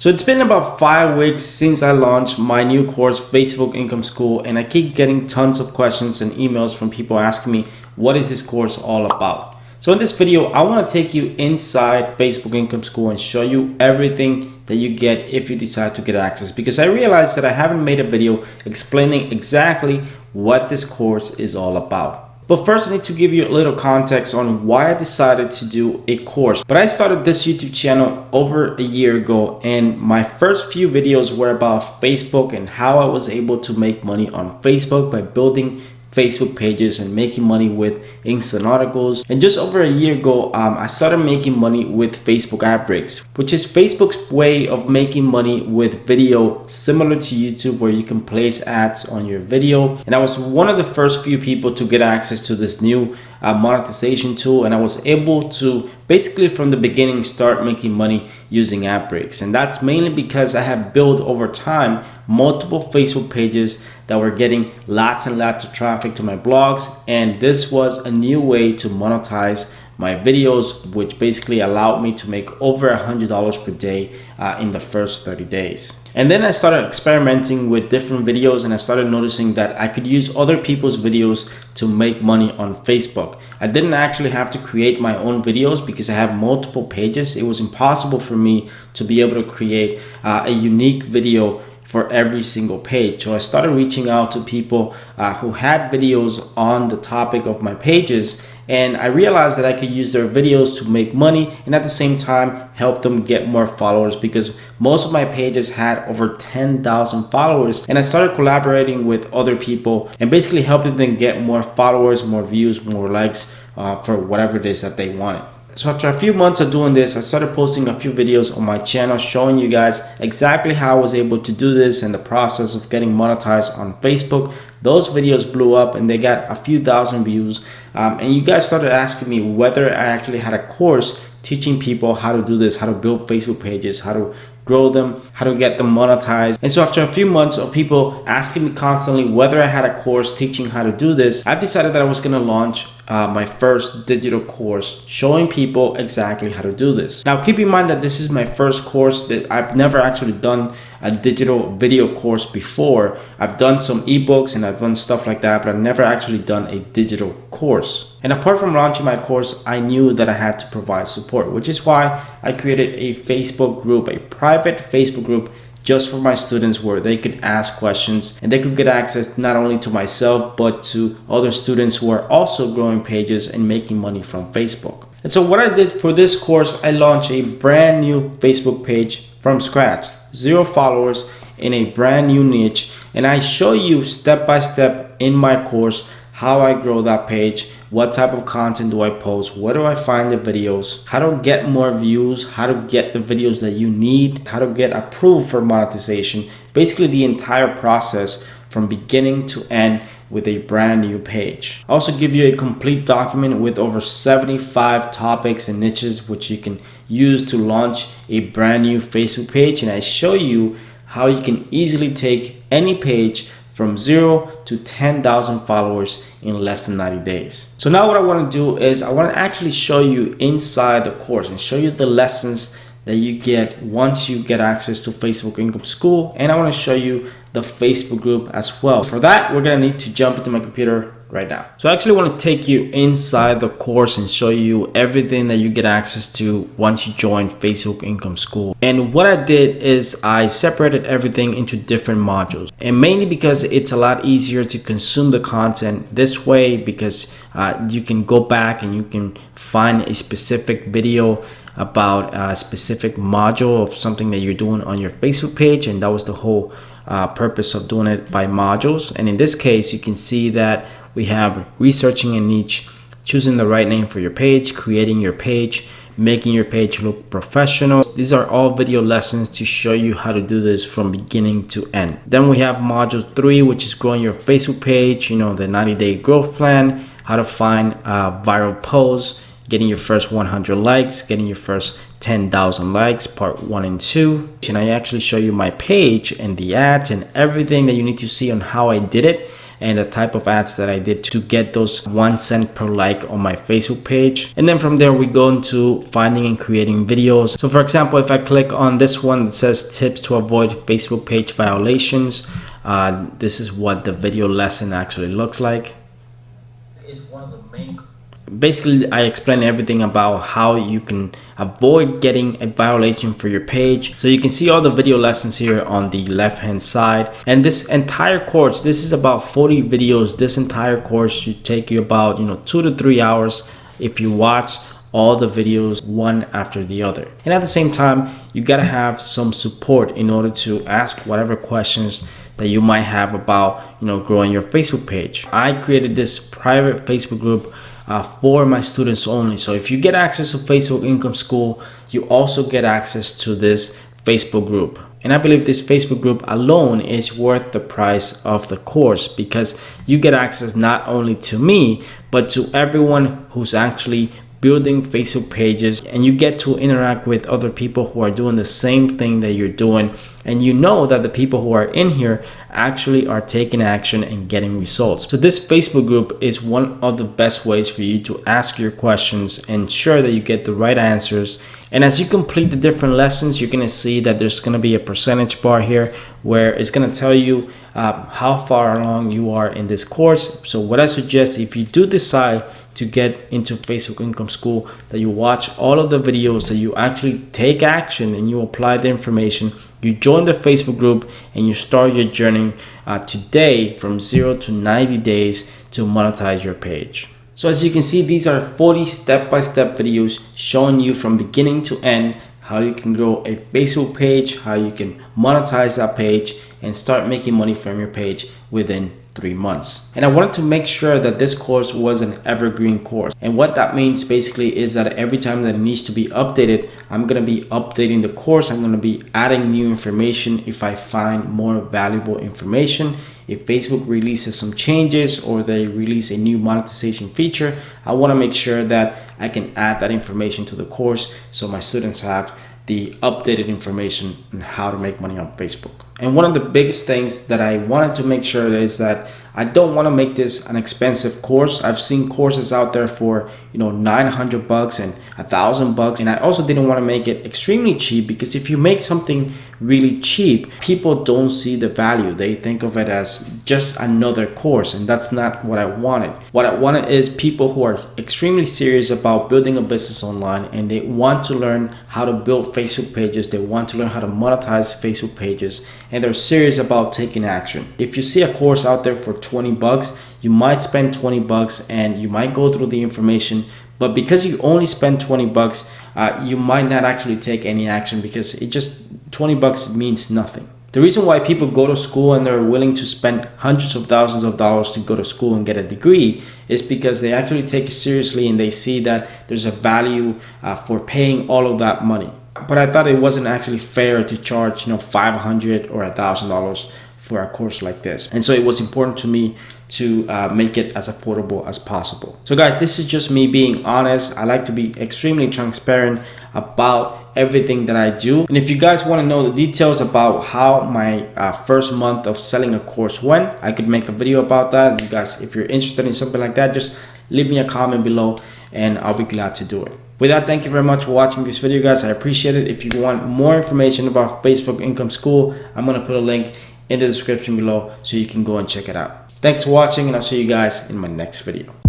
So it's been about 5 weeks since I launched my new course, Facebook Income School, and I keep getting tons of questions and emails from people asking me, what is this course all about? So in this video, I want to take you inside Facebook Income School and show you everything that you get if you decide to get access, because I realized that I haven't made a video explaining exactly what this course is all about. But first, I need to give you a little context on why I decided to do a course. But I started this YouTube channel over a year ago, and my first few videos were about Facebook and how I was able to make money on Facebook by building Facebook pages and making money with instant articles. And just over a year ago, I started making money with Facebook ad breaks, which is Facebook's way of making money with video, similar to YouTube, where you can place ads on your video. And I was one of the first few people to get access to this new monetization tool, and I was able to basically from the beginning start making money using ad breaks. And that's mainly because I have built over time multiple Facebook pages that were getting lots and lots of traffic to my blogs, and this was a new way to monetize my videos, which basically allowed me to make over $100 per day in the first 30 days. And then I started experimenting with different videos, and I started noticing that I could use other people's videos to make money on Facebook. I didn't actually have to create my own videos because I have multiple pages. It was impossible for me to be able to create a unique video for every single page. So I started reaching out to people who had videos on the topic of my pages, and I realized that I could use their videos to make money and at the same time help them get more followers, because most of my pages had over 10,000 followers. And I started collaborating with other people and basically helping them get more followers, more views, more likes for whatever it is that they wanted. So after a few months of doing this, I started posting a few videos on my channel showing you guys exactly how I was able to do this and the process of getting monetized on Facebook. Those videos blew up and they got a few thousand views. And you guys started asking me whether I actually had a course teaching people how to do this, how to build Facebook pages, how to grow them, how to get them monetized. And so after a few months of people asking me constantly whether I had a course teaching how to do this, I've decided that I was going to launch my first digital course showing people exactly how to do this. Now keep in mind that this is my first course, that I've never actually done a digital video course before. I've done some ebooks and I've done stuff like that, but I've never actually done a digital course. And apart from launching my course, I knew that I had to provide support, which is why I created a Facebook group, a private Facebook group just for my students, where they could ask questions and they could get access not only to myself but to other students who are also growing pages and making money from Facebook. And so what I did for this course, I launched a brand new Facebook page from scratch, 0 followers in a brand new niche, and I show you step by step in my course how I grow that page, what type of content do I post, where do I find the videos, how to get more views, how to get the videos that you need, how to get approved for monetization, basically the entire process from beginning to end with a brand new page. I also give you a complete document with over 75 topics and niches which you can use to launch a brand new Facebook page, and I show you how you can easily take any page from 0 to 10,000 followers in less than 90 days. So now what I want to do is I want to actually show you inside the course and show you the lessons that you get once you get access to Facebook Income School, and I want to show you the Facebook group as well. For that, we're going to need to jump into my computer right now. So I actually want to take you inside the course and show you everything that you get access to once you join Facebook Income School. And what I did is I separated everything into different modules, and mainly because it's a lot easier to consume the content this way, because you can go back and you can find a specific video about a specific module of something that you're doing on your Facebook page, and that was the whole purpose of doing it by modules. And in this case, you can see that we have researching a niche, choosing the right name for your page, creating your page, making your page look professional. These are all video lessons to show you how to do this from beginning to end. Then we have module 3, which is growing your Facebook page, the 90-day growth plan, how to find viral posts, getting your first 100 likes, getting your first 10,000 likes, part 1 and 2. And I actually show you my page and the ads and everything that you need to see on how I did it. and the type of ads that I did to get those 1 cent per like on my Facebook page. And then from there, we go into finding and creating videos. So for example, if I click on this one that says tips to avoid Facebook page violations, this is what the video lesson actually looks like. Is one of the main. Basically, I explain everything about how you can avoid getting a violation for your page. So you can see all the video lessons here on the left hand side. And this entire course, this is about 40 videos. This entire course should take you about 2 to 3 hours if you watch all the videos one after the other. And at the same time, you gotta have some support in order to ask whatever questions that you might have about growing your Facebook page. I created this private Facebook group for my students only. So if you get access to Facebook Income School, you also get access to this Facebook group. And I believe this Facebook group alone is worth the price of the course, because you get access not only to me, but to everyone who's actually building Facebook pages, and you get to interact with other people who are doing the same thing that you're doing, and you know that the people who are in here actually are taking action and getting results. So this Facebook group is one of the best ways for you to ask your questions and ensure that you get the right answers. And as you complete the different lessons, you're gonna see that there's gonna be a percentage bar here where it's gonna tell you how far along you are in this course. So what I suggest, if you do decide to get into Facebook Income School, that you watch all of the videos, that you actually take action and you apply the information, you join the Facebook group, and you start your journey today from 0 to 90 days to monetize your page. So as you can see, these are 40 step-by-step videos showing you from beginning to end how you can grow a Facebook page, how you can monetize that page, and start making money from your page within 3 months. And I wanted to make sure that this course was an evergreen course. And what that means basically is that every time that it needs to be updated, I'm going to be updating the course. I'm going to be adding new information if I find more valuable information. If Facebook releases some changes or they release a new monetization feature, I want to make sure that I can add that information to the course so my students have the updated information on how to make money on Facebook. And one of the biggest things that I wanted to make sure is that I don't want to make this an expensive course. I've seen courses out there for $900 and $1,000, and I also didn't want to make it extremely cheap, because if you make something really cheap, people don't see the value. They think of it as just another course, and that's not what I wanted. What I wanted is people who are extremely serious about building a business online, and they want to learn how to build Facebook pages. They want to learn how to monetize Facebook pages, and they're serious about taking action. If you see a course out there for $20, you might spend $20 and you might go through the information, but because you only spend $20, you might not actually take any action, because it just $20 means nothing. The reason why people go to school and they're willing to spend hundreds of thousands of dollars to go to school and get a degree is because they actually take it seriously and they see that there's a value for paying all of that money. But I thought it wasn't actually fair to charge $500 or $1,000 for a course like this. And so it was important to me to make it as affordable as possible. So guys, this is just me being honest. I like to be extremely transparent about everything that I do. And if you guys want to know the details about how my first month of selling a course went, I could make a video about that. You guys, if you're interested in something like that, just leave me a comment below and I'll be glad to do it. With that, thank you very much for watching this video, guys. I appreciate it. If you want more information about Facebook Income School, I'm going to put a link in the description below so you can go and check it out. Thanks for watching, and I'll see you guys in my next video.